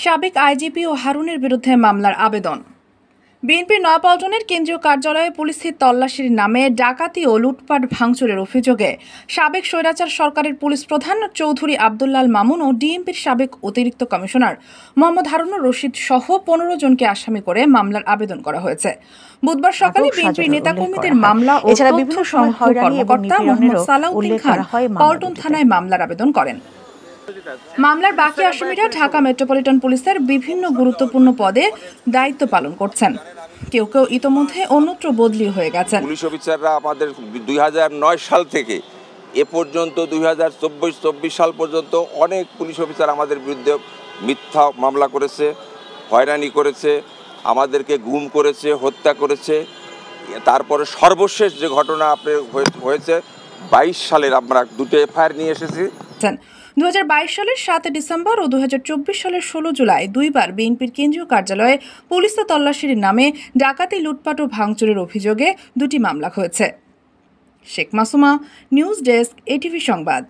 সাবেক আইজিপি ও হারুনের বিরুদ্ধে মামলার আবেদন। বিএনপির নয়াপল্টনের কেন্দ্রীয় কার্যালয়ে পুলিশের তল্লাশির নামে ডাকাতি ও লুটপাট ভাঙচুরের অভিযোগে সাবেক স্বৈরাচার সরকারের পুলিশ প্রধান চৌধুরী আব্দুল্লাল মামুন ও ডিএমপির সাবেক অতিরিক্ত কমিশনার মোহাম্মদ হারুনুর রশিদ সহ ১৫ জনকে আসামি করে মামলার আবেদন করা হয়েছে। বুধবার সকালে বিএনপির নেতাকর্মীদের মামলা ও তথ্য সংগ্রহ কর্মকর্তা মোহাম্মদ সালাউদ্দিন খান পল্টন থানায় মামলার আবেদন করেন। মামলার বাকি আসামিরা ঢাকা মেট্রোপলিটন পুলিশের বিভিন্ন গুরুত্বপূর্ণ পদে দায়িত্ব পালন করছেন। কেউ কেউ ইতোমধ্যে অন্যত্র বদলি হয়ে গেছেন। পুলিশ অফিসাররা আমাদের ২০০৯ সাল থেকে এ পর্যন্ত ২০২৪ সাল পর্যন্ত অনেক পুলিশ অফিসার আমাদের বিরুদ্ধে মিথ্যা মামলা করেছে, হয়রানি করেছে, আমাদেরকে গুম করেছে, হত্যা করেছে। তারপরে সর্বশেষ যে ঘটনা হয়েছে ২২ সালের আমরা দুটো এফআইআর নিয়ে এসেছি। ২০২২ সালের ৭ ডিসেম্বর ও ২০২৪ সালের ১৬ জুলাই দুইবার বিএনপির কেন্দ্রীয় কার্যালয়ে পুলিশ তল্লাশির নামে ডাকাতি, লুটপাট ও ভাঙচুরের অভিযোগে দুটি মামলা হয়েছে। Sheikh Masuma, news desk, ATV সংবাদ।